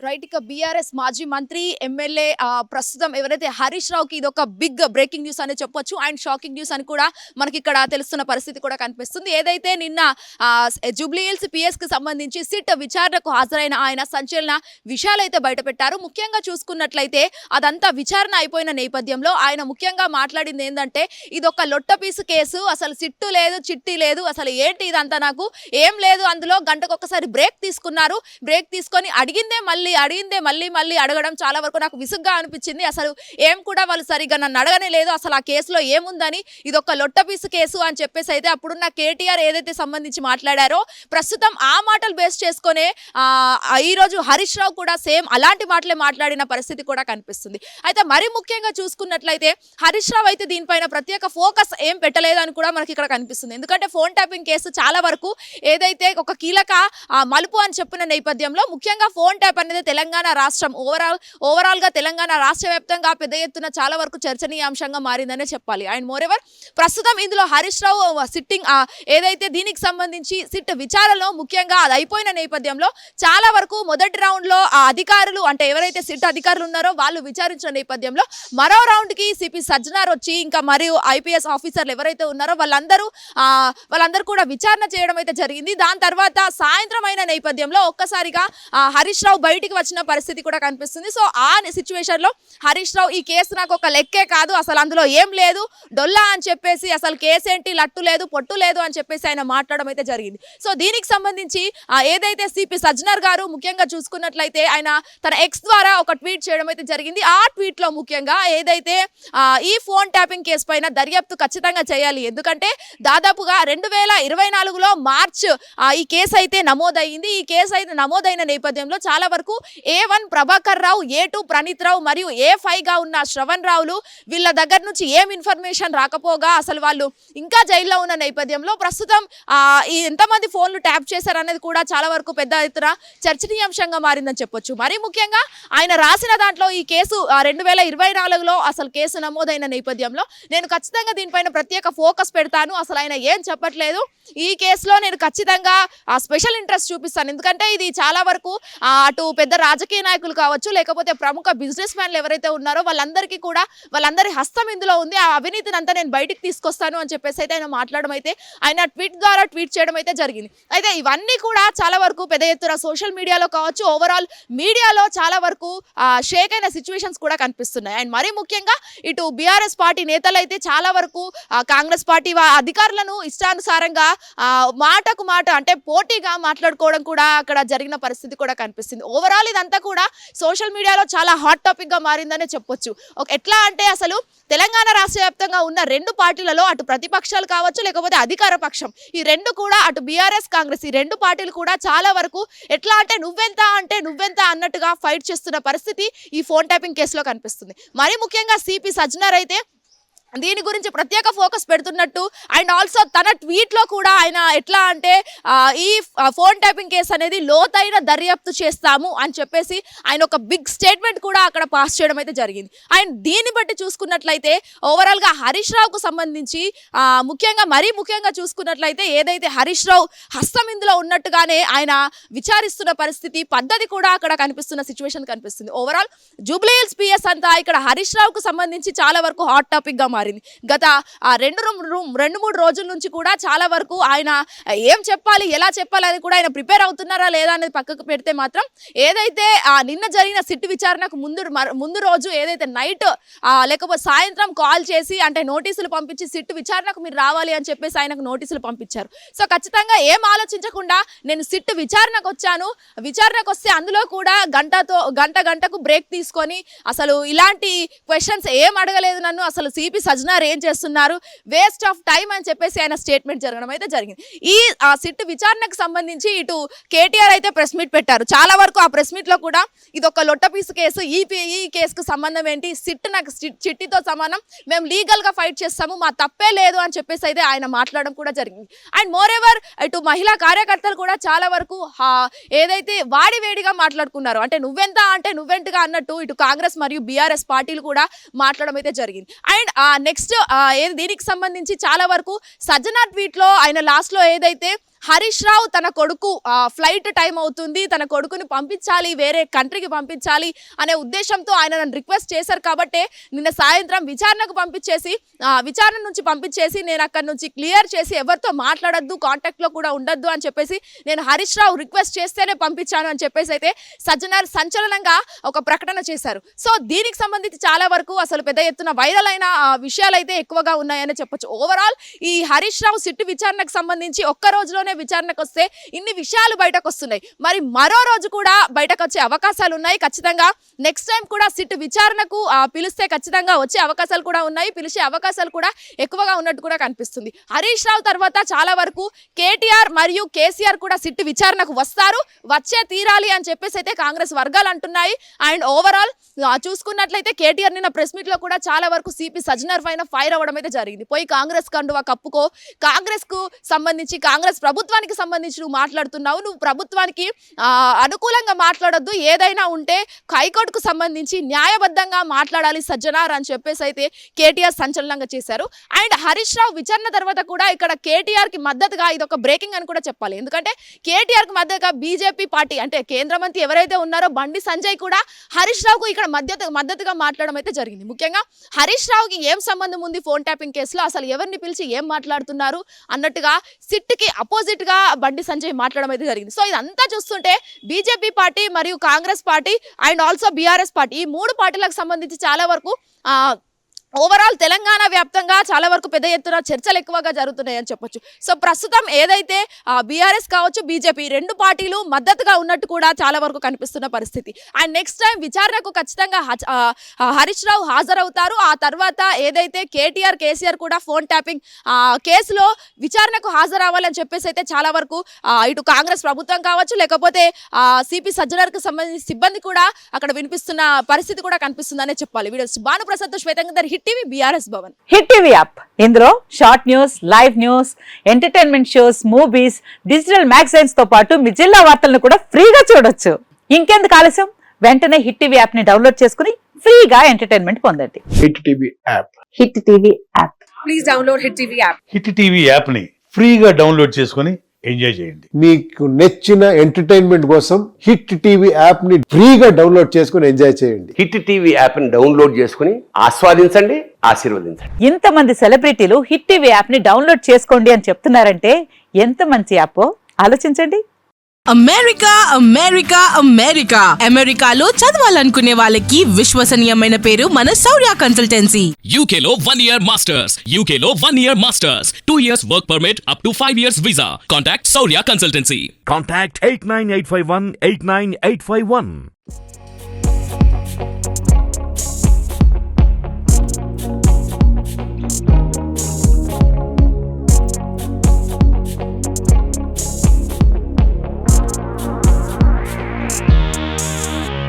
Right. ఇక BRS మాజీ మంత్రి, ఎమ్మెల్యే ప్రస్తుతం ఎవరైతే హరీష్ రావుకి ఇదొక బిగ్ బ్రేకింగ్ న్యూస్ అని చెప్పొచ్చు. అండ్ షాకింగ్ న్యూస్ అని కూడా మనకిక్కడ తెలుస్తున్న పరిస్థితి కూడా కనిపిస్తుంది. ఏదైతే నిన్న జూబ్లీ హిల్స్ పిఎస్‌కి సంబంధించి సిట్ విచారణకు హాజరైన ఆయన సంచలన విషయాలైతే బయటపెట్టారు. ముఖ్యంగా చూసుకున్నట్లయితే అదంతా విచారణ అయిపోయిన నేపథ్యంలో ఆయన ముఖ్యంగా మాట్లాడింది ఏందంటే, ఇదొక లొట్టపీసు కేసు, అసలు సిట్టు లేదు, చిట్టి లేదు, అసలు ఏంటి ఇదంతా, నాకు ఏం లేదు అందులో, గంటకొకసారి బ్రేక్ తీసుకున్నారు. బ్రేక్ తీసుకొని అడిగిందే మళ్ళీ మళ్ళీ అడగడం చాలా వరకు నాకు విసుగ్గా అనిపించింది. అసలు ఏం కూడా వాళ్ళు సరిగ్గా నన్ను అడగనే లేదు, అసలు ఆ కేసులో ఏముందని, ఇదొక లొట్టపీసు కేసు అని చెప్పేసి అయితే అప్పుడున్న కేటీఆర్ ఏదైతే సంబంధించి మాట్లాడారో, ప్రస్తుతం ఆ మాటలు బేస్ చేసుకునే ఈరోజు హరీష్ రావు కూడా సేమ్ అలాంటి మాటలే మాట్లాడిన పరిస్థితి కూడా కనిపిస్తుంది. అయితే మరీ ముఖ్యంగా చూసుకున్నట్లయితే హరీష్ రావు అయితే దీనిపైన ప్రత్యేక ఫోకస్ ఏం పెట్టలేదని కూడా మనకి ఇక్కడ కనిపిస్తుంది. ఎందుకంటే ఫోన్ ట్యాపింగ్ కేసు చాలా వరకు ఏదైతే ఒక కీలక మలుపు అని చెప్పిన నేపథ్యంలో, ముఖ్యంగా ఫోన్ ట్యాప్ అనేది తెలంగాణ రాష్ట్రం ఓవరాల్ గా తెలంగాణ రాష్ట్ర వ్యాప్తంగా పెద్ద ఎత్తున చాలా వరకు చర్చనీయాంశంగా మారిందనే చెప్పాలి. అండ్ మోరెవర్ ప్రస్తుతం ఇందులో హరీష్ రావు సిట్టింగ్ ఏదైతే దీనికి సంబంధించి సిట్ విచారణలో ముఖ్యంగా అది అయిపోయిన నేపథ్యంలో చాలా వరకు మొదటి రౌండ్ లో ఆ అధికారులు, అంటే ఎవరైతే సిట్ అధికారులు ఉన్నారో వాళ్ళు విచారించిన నేపథ్యంలో మరో రౌండ్ కి సిపి సజ్జనార్ వచ్చి, ఇంకా మరియు ఐపీఎస్ ఆఫీసర్లు ఎవరైతే ఉన్నారో వాళ్ళందరూ కూడా విచారణ చేయడం అయితే జరిగింది. దాని తర్వాత సాయంత్రం అయిన నేపథ్యంలో ఒక్కసారిగా హరీష్ రావు బయటికి వచ్చిన పరిస్థితి కూడా కనిపిస్తుంది. సో ఆ సిచ్యువేషన్ లో హరీష్ రావు ఈ కేసు నాకు ఒక లెక్కే కాదు, అసలు అందులో ఏం లేదు, డొల్లా అని చెప్పేసి, అసలు కేసు ఏంటి, లట్టు లేదు, పొట్టు లేదు అని చెప్పేసి ఆయన మాట్లాడడం అయితే జరిగింది. సో దీనికి సంబంధించి ఏదైతే సిపి సజ్జనర్ గారు ముఖ్యంగా చూసుకున్నట్లయితే ఆయన తన ఎక్స్ ద్వారా ఒక ట్వీట్ చేయడం అయితే జరిగింది. ఆ ట్వీట్ లో ముఖ్యంగా ఏదైతే ఈ ఫోన్ ట్యాపింగ్ కేసు పైన దర్యాప్తు ఖచ్చితంగా చేయాలి, ఎందుకంటే దాదాపుగా 2024లో మార్చ్ ఈ కేసు అయితే నమోదైంది. ఈ కేసు అయితే నమోదైన నేపథ్యంలో చాలా వరకు A1 ప్రభాకర్ రావు, A2 ప్రణీత్ రావు మరియు A5 గా ఉన్న శ్రవణ్ రావులు వీళ్ళ దగ్గర నుంచి ఏం ఇన్ఫర్మేషన్ రాకపోగా అసలు వాళ్ళు ఇంకా జైల్లో ఉన్న నేపథ్యంలో ప్రస్తుతం ఈ ఎంతమంది ఫోన్లు ట్యాప్ చేశారు అనేది కూడా చాలా వరకు పెద్ద ఎత్తున చర్చనీయాంశంగా మారిందని చెప్పొచ్చు. మరీ ముఖ్యంగా ఆయన రాసిన దాంట్లో ఈ కేసు 2024లో అసలు కేసు నమోదైన నేపథ్యంలో నేను ఖచ్చితంగా దీనిపైన ప్రత్యేక ఫోకస్ పెడతాను, అసలు ఆయన ఏం చెప్పట్లేదు, ఈ కేసులో నేను ఖచ్చితంగా స్పెషల్ ఇంట్రెస్ట్ చూపిస్తాను, ఎందుకంటే ఇది చాలా వరకు అటు పెద్ద రాజకీయ నాయకులు కావచ్చు, లేకపోతే ప్రముఖ బిజినెస్ మ్యాన్లు ఎవరైతే ఉన్నారో వాళ్ళందరి హస్తం ఇందులో ఉంది, ఆ అవినీతిని అంతా నేను బయటికి తీసుకొస్తాను అని చెప్పేసి అయితే ఆయన మాట్లాడడం అయితే ఆయన ట్వీట్ ద్వారా ట్వీట్ చేయడం అయితే జరిగింది. అయితే ఇవన్నీ కూడా చాలా వరకు పెద్ద ఎత్తున సోషల్ మీడియాలో కావచ్చు, ఓవరాల్ మీడియాలో చాలా వరకు షేక్ అయిన సిచ్యువేషన్స్ కూడా కనిపిస్తున్నాయి. అండ్ మరీ ముఖ్యంగా ఇటు బీఆర్ఎస్ పార్టీ నేతలు అయితే చాలా వరకు కాంగ్రెస్ పార్టీ అధికారులను ఇష్టానుసారంగా మాటకు మాట అంటే పోటీగా మాట్లాడుకోవడం కూడా అక్కడ జరిగిన పరిస్థితి కూడా కనిపిస్తుంది. ఓవరాల్ ఇదంతా కూడా సోషల్ మీడియాలో చాలా హాట్ టాపిక్ గా మారిందనే చెప్పొచ్చు. ఎట్లా అంటే అసలు తెలంగాణ రాష్ట్ర వ్యాప్తంగా ఉన్న రెండు పార్టీలలో అటు ప్రతిపక్షాలు కావచ్చు, లేకపోతే అధికార పక్షం, ఈ రెండు కూడా అటు బీఆర్ఎస్ కాంగ్రెస్ ఈ రెండు పార్టీలు కూడా చాలా వరకు ఎట్లా అంటే నువ్వెంత అన్నట్టుగా ఫైట్ చేస్తున్న పరిస్థితి ఈ ఫోన్ ట్యాపింగ్ కేసులో కనిపిస్తుంది. మరీ ముఖ్యంగా సిపి సజ్జనార్ అయితే దీని గురించి ప్రత్యేక ఫోకస్ పెడుతున్నట్టు, అండ్ ఆల్సో తన ట్వీట్లో కూడా ఆయన ఎట్లా అంటే ఈ ఫోన్ ట్యాపింగ్ కేసు అనేది లోతైన దర్యాప్తు చేస్తాము అని చెప్పేసి ఆయన ఒక బిగ్ స్టేట్మెంట్ కూడా అక్కడ పాస్ చేయడం అయితే జరిగింది. అండ్ దీన్ని బట్టి చూసుకున్నట్లయితే ఓవరాల్గా హరీష్ రావుకు సంబంధించి మరీ ముఖ్యంగా చూసుకున్నట్లయితే ఏదైతే హరీష్ రావు హస్తం ఇందులో ఉన్నట్టుగానే ఆయన విచారిస్తున్న పరిస్థితి పద్ధతి కూడా అక్కడ కనిపిస్తున్న సిచ్యువేషన్ కనిపిస్తుంది. ఓవరాల్ జూబ్లీ హిల్స్ పిఎస్ అంతా ఇక్కడ హరీష్ రావుకు సంబంధించి చాలా వరకు హాట్ టాపిక్ గా మారింది. గత 2-3 రోజుల నుంచి కూడా చాలా వరకు ఆయన ఏం చెప్పాలి, ఎలా చెప్పాలని కూడా ఆయన ప్రిపేర్ అవుతున్నారా లేదా అనేది పక్కకు పెడితే మాత్రం ఏదైతే నిన్న జరిగిన సిట్ విచారణకు ముందు రోజు ఏదైతే నైట్ లేకపోతే సాయంత్రం కాల్ చేసి అంటే నోటీసులు పంపించి సిట్ విచారణకు మీరు రావాలి అని చెప్పేసి ఆయనకు నోటీసులు పంపించారు. సో ఖచ్చితంగా ఏం ఆలోచించకుండా నేను సిట్ విచారణకు వచ్చాను, విచారణకు వస్తే అందులో కూడా గంటకు బ్రేక్ తీసుకొని అసలు ఇలాంటి క్వశ్చన్స్ ఏం అడగలేదు నన్ను, అసలు సిపి సజ్జనార్ ఏం చేస్తున్నారు, వేస్ట్ ఆఫ్ టైం అని చెప్పేసి ఆయన స్టేట్మెంట్ జరగడం అయితే జరిగింది. ఈ సిట్ విచారణకు సంబంధించి ఇటు కేటీఆర్ అయితే ప్రెస్ మీట్ పెట్టారు. చాలా వరకు ఆ ప్రెస్ మీట్ లో కూడా ఇది ఒక లొట్టపీసు కేసు, ఈ కేసుకు సంబంధం ఏంటి, సిట్ నాకు చిట్టితో సమానం, మేము లీగల్ గా ఫైట్ చేస్తాము, మా తప్పే లేదు అని చెప్పేసి అయితే ఆయన మాట్లాడడం కూడా జరిగింది. అండ్ మోరెవర్ ఇటు మహిళా కార్యకర్తలు కూడా చాలా వరకు ఏదైతే వేడిగా మాట్లాడుకున్నారు, అంటే నువ్వెంతగా అన్నట్టు ఇటు కాంగ్రెస్ మరియు బీఆర్ఎస్ పార్టీలు కూడా మాట్లాడడం అయితే జరిగింది. అండ్ నెక్స్ట్ దీనికి సంబంధించి చాలా వరకు సజ్జనార్ ట్వీట్ లో ఆయన లాస్ట్ లో ఏదైతే హరీష్ రావు తన కొడుకు ఫ్లైట్ టైం అవుతుంది, తన కొడుకుని పంపించాలి, వేరే కంట్రీకి పంపించాలి అనే ఉద్దేశంతో ఆయన నన్ను రిక్వెస్ట్ చేశారు కాబట్టి నిన్న సాయంత్రం విచారణకు పంపించేసి విచారణ నుంచి పంపించేసి నేను అక్కడ నుంచి క్లియర్ చేసి ఎవరితో మాట్లాడొద్దు, కాంటాక్ట్లో కూడా ఉండొద్దు అని చెప్పేసి నేను హరీష్ రావు రిక్వెస్ట్ చేస్తేనే పంపించాను అని చెప్పేసి అయితే సజ్జనార్ సంచలనంగా ఒక ప్రకటన చేశారు. సో దీనికి సంబంధించి చాలా వరకు అసలు పెద్ద ఎత్తున వైరల్ అయిన విషయాలు అయితే ఎక్కువగా ఉన్నాయని చెప్పొచ్చు. ఓవరాల్ ఈ హరీష్ రావు సిట్టు విచారణకు సంబంధించి ఒక్క రోజులోనే విచారణకు వస్తే ఇన్ని విషయాలు బయటకు వస్తున్నాయి. మరి మరో రోజు కూడా బయటకు వచ్చే అవకాశాలు ఉన్నాయి. ఖచ్చితంగా నెక్స్ట్ టైం కూడా సిట్టు విచారణకు పిలిస్తే ఖచ్చితంగా వచ్చే అవకాశాలు కూడా ఉన్నాయి, పిలిచే అవకాశాలు కూడా ఎక్కువగా ఉన్నట్టు కూడా కనిపిస్తుంది. హరీష్ రావు తర్వాత చాలా వరకు కేటీఆర్ మరియు కేసీఆర్ కూడా సిట్టు విచారణకు వస్తారు, వచ్చే తీరాలి అని చెప్పేసి అయితే కాంగ్రెస్ వర్గాలు అంటున్నాయి. అండ్ ఓవరాల్ చూసుకున్నట్లయితే కేటీఆర్ నిన్న ప్రెస్ మీట్ లో కూడా చాలా వరకు సిపి సజ్జనర్ పైన ఫైర్ అవ్వడం అయితే జరిగింది. పోయి కాంగ్రెస్ కండువా కప్పుకో, కాంగ్రెస్ కు సంబంధించి కాంగ్రెస్ ప్రభుత్వానికి సంబంధించి నువ్వు మాట్లాడుతున్నావు, నువ్వు ప్రభుత్వానికి అనుకూలంగా మాట్లాడొద్దు, ఏదైనా ఉంటే హైకోర్టుకు సంబంధించి న్యాయబద్ధంగా మాట్లాడాలి సజ్జనార్ అని చెప్పేసి అయితే కేటీఆర్ సంచలనంగా చేశారు. అండ్ హరీష్ రావు విచారణ తర్వాత కూడా ఇక్కడ కేటీఆర్ కి మద్దతుగా ఇది ఒక బ్రేకింగ్ అని కూడా చెప్పాలి. ఎందుకంటే కేటీఆర్ కి మద్దతుగా బీజేపీ పార్టీ అంటే కేంద్ర మంత్రి ఎవరైతే ఉన్నారో బండి సంజయ్ కూడా హరీష్ రావుకు ఇక్కడ మద్దతుగా మాట్లాడడం అయితే జరిగింది. ముఖ్యంగా హరీష్ రావుకి ఏం సంబంధం ఉంది ఫోన్ ట్యాపింగ్ కేసులో, అసలు ఎవరిని పిలిచి ఏం మాట్లాడుతున్నారు అన్నట్టుగా సిట్కి అపోజిట్ గా బండి సంజయ్ మాట్లాడడం అయితే జరిగింది. సో ఇదంతా చూస్తుంటే బీజేపీ పార్టీ మరియు Congress party and also BRS party ఈ మూడు పార్టీలకు సంబంధించి చాలా వరకు ఓవరాల్ తెలంగాణ వ్యాప్తంగా చాలా వరకు పెద్ద ఎత్తున చర్చలు ఎక్కువగా జరుగుతున్నాయని చెప్పొచ్చు. సో ప్రస్తుతం ఏదైతే బీఆర్ఎస్ కావచ్చు బీజేపీ రెండు పార్టీలు మద్దతుగా ఉన్నట్టు కూడా చాలా వరకు కనిపిస్తున్న పరిస్థితి. అండ్ నెక్స్ట్ టైం విచారణకు ఖచ్చితంగా హరీష్ రావు హాజరవుతారు. ఆ తర్వాత ఏదైతే కేటీఆర్ కేసీఆర్ కూడా ఫోన్ ట్యాపింగ్ కేసులో విచారణకు హాజరవ్వాలని చెప్పేసి అయితే చాలా వరకు ఇటు కాంగ్రెస్ ప్రభుత్వం కావచ్చు లేకపోతే సిపి సజ్జనర్కు సంబంధించిన సిబ్బంది కూడా అక్కడ వినిపిస్తున్న పరిస్థితి కూడా కనిపిస్తుందనే చెప్పాలి. వీడియోస్ భానుప్రసాద్ శ్వేతంగర్ hit TV BRS Bhavan. Hit TV app ఇందులో short news, live news, entertainment shows, movies, digital magazines తో పాటు మీ జిల్లా వార్తలను కూడా ఫ్రీగా చూడొచ్చు. ఇంకెందుకు ఆలస్యం, వెంటనే హిట్ టీవీ యాప్ ని డౌన్లోడ్ చేసుకుని ఫ్రీగా ఎంటర్టైన్మెంట్ పొందండి. Hit TV app. Hit TV app. Please download hit TV app. Hit TV app ని ఫ్రీగా డౌన్లోడ్ చేసుకుని ఎంజాయ్ చేయండి. మీకు నచ్చిన ఎంటర్టైన్మెంట్ కోసం హిట్ టీవీ యాప్ ని ఫ్రీగా డౌన్లోడ్ చేసుకుని ఎంజాయ్ చేయండి. హిట్ టీవీ యాప్ ని డౌన్లోడ్ చేసుకుని ఆస్వాదించండి, ఆశీర్వదించండి. ఇంతమంది సెలబ్రిటీలు హిట్ టీవీ యాప్ ని డౌన్లోడ్ చేసుకోండి అని చెప్తున్నారంటే ఎంత మంచి యాప్ ఆలోచించండి. అమెరికా అమెరికా అమెరికా అమెరికాలో చదవాలనుకునే వాళ్ళకి విశ్వసనీయమైన పేరు మన శౌర్య కన్సల్టెన్సీ. UK లో 1 year masters. UK లో 1 year masters. 2 years work permit up to 5 years visa. Contact Saurya Consultancy. Contact 89851 89851.